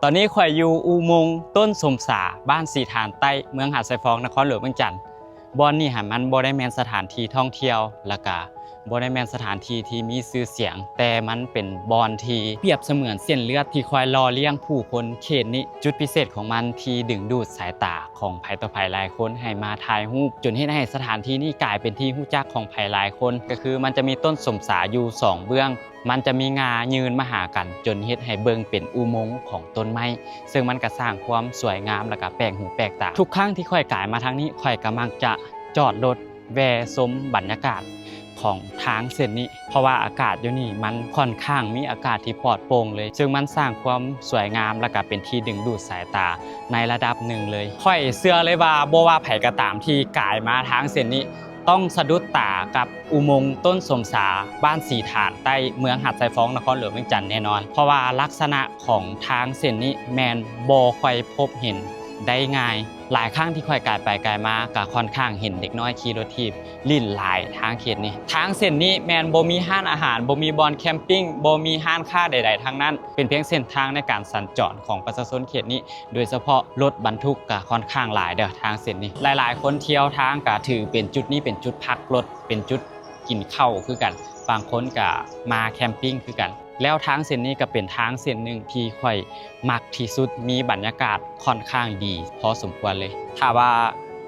ตอนนี้ข่อยอยู่อุโมงค์ต้นสมสาบ้านสีฐานใต้เมืองหาดทรายฟองนครหลวงเวียงจันทน์บอนนี่มันบ่ได้แม่นสถานที่ท่องเที่ยวแล้วก็บ่ได้แม่นสถานที่ที่มีชื่อเสียงแต่มันเป็นบอนที่เปรียบเสมือนเส้นเลือดที่คอยหล่อเลี้ยงผู้คนเขตนี้จุดพิเศษของมันที่ดึงดูดสายตาของไผต่อไผหลายคนให้มาถ่ายรูปจนเฮ็ดให้สถานที่นี้กลายเป็นที่รู้จักของไผหลายคนก็คือมันจะมีต้นสมสาอยู่2เบื้องมันจะมีงายืนมาหากันจนเฮ็ดให้เบิ่งเป็นอุโมงค์ของต้นไม้ซึ่งมันก็สร้างความสวยงามและก็แปลกหูแปลกตาทุกครั้งที่ค่อยกายมาทางนี้ค่อยก็มักจะจอดรถแวะชมบรรยากาศของทางเส้นนี้เพราะว่าอากาศอยู่นี่มันค่อนข้างมีอากาศที่ปลอดโปร่งเลยซึ่งมันสร้างความสวยงามและก็เป็นที่ดึงดูดสายตาในระดับหนึ่งเลยค่อยเชื่อเลยว่าบ่ว่าไผก็ตามที่กายมาทางเส้นนี้ต้องสะดุดตากับอุโมงค์ต้นสมสาบ้านสีฐานใต้เมืองหาดทรายฟองนครหลวงเวียงจันทน์แน่นอนเพราะว่าลักษณะของทางเส้นนี้แมนบ่ค่อยพบเห็นได้ง่ายหลายครั้งที่ค่อยกายไปกายมาก็ค่อนข้างเห็นเด็กน้อยขี่รถถีบลิ่นหลายทางเขตนี้ทางเส้นนี้แมนบ่มีห้านอาหารบ่มีบอนแคมปิ้งบ่มีห้านค้าใดๆทั้งนั้นเป็นเพียงเส้นทางในการสัญจรของประชาชนเขตนี้โดยเฉพาะรถบรรทุกก็ค่อนข้างหลายเด้อทางเส้นนี้หลายๆคนเที่ยวทางก็ถือเป็นจุดนี้เป็นจุดพักรถเป็นจุดกินข้าวคือกันบางคนก็มาแคมปิ้งคือกันแล้วทางเส้นนี้ก็เป็นทางเส้นหนึ่งที่ค่อยมักที่สุดมีบรรยากาศค่อนข้างดีพอสมควรเลยถ้าว่า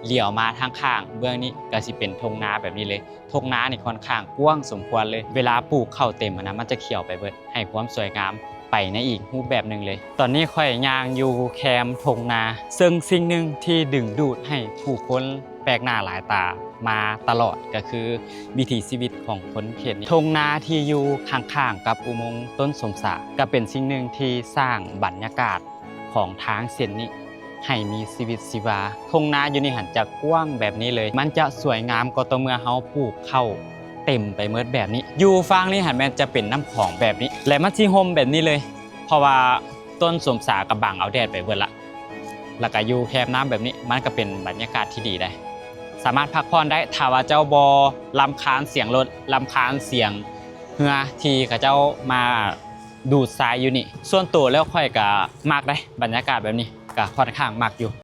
เลี้ยวมาทางข้างเบื้องนี้ก็สิเป็นทงนาแบบนี้เลยทงนานี่ค่อนข้างกว้างสมควรเลยเวลาปลูกข้าวเต็มนะมันจะเขียวไปเบิดให้ความสวยงามไปในอีกรูปแบบหนึ่งเลยตอนนี้ค่อยย่างอยู่แคมป์ทงนาซึ่งสิ่งหนึ่งที่ดึงดูดให้ผู้คนแปลกหน้าหลายตามาตลอดก็คือวิถีชีวิตของคนเขตนี้ทงนาที่อยู่ข้างๆกับอุโมงค์ต้นสมสาก็เป็นสิ่งหนึ่งที่สร้างบรรยากาศของทางเส้นนี้ให้มีชีวิตชีวาทงนาอยู่นี่หันจะกว้างแบบนี้เลยมันจะสวยงามก็ต่อเมื่อเฮาปลูกเข้าเต็มไปเมิดแบบนี้อยู่ฟังนี่หันแม่นจะเป็นน้ำของแบบนี้และมันสิห่มแบบนี้เลยเพราะว่าต้นสมสากับบังเอาแดดไปเบิดละแล้วก็อยู่แคบน้ำแบบนี้มันก็เป็นบรรยากาศที่ดีได้สามารถพักผ่อนได้ถ้าว่าเจ้าบอรำคาญเสียงรถรำคาญเสียงเฮือที่เขาเจ้ามาดูดทรายอยู่นี่ส่วนตัวแล้วค่อยก็มักได้บรรยากาศแบบนี้ก็ค่อนข้างมักอยู่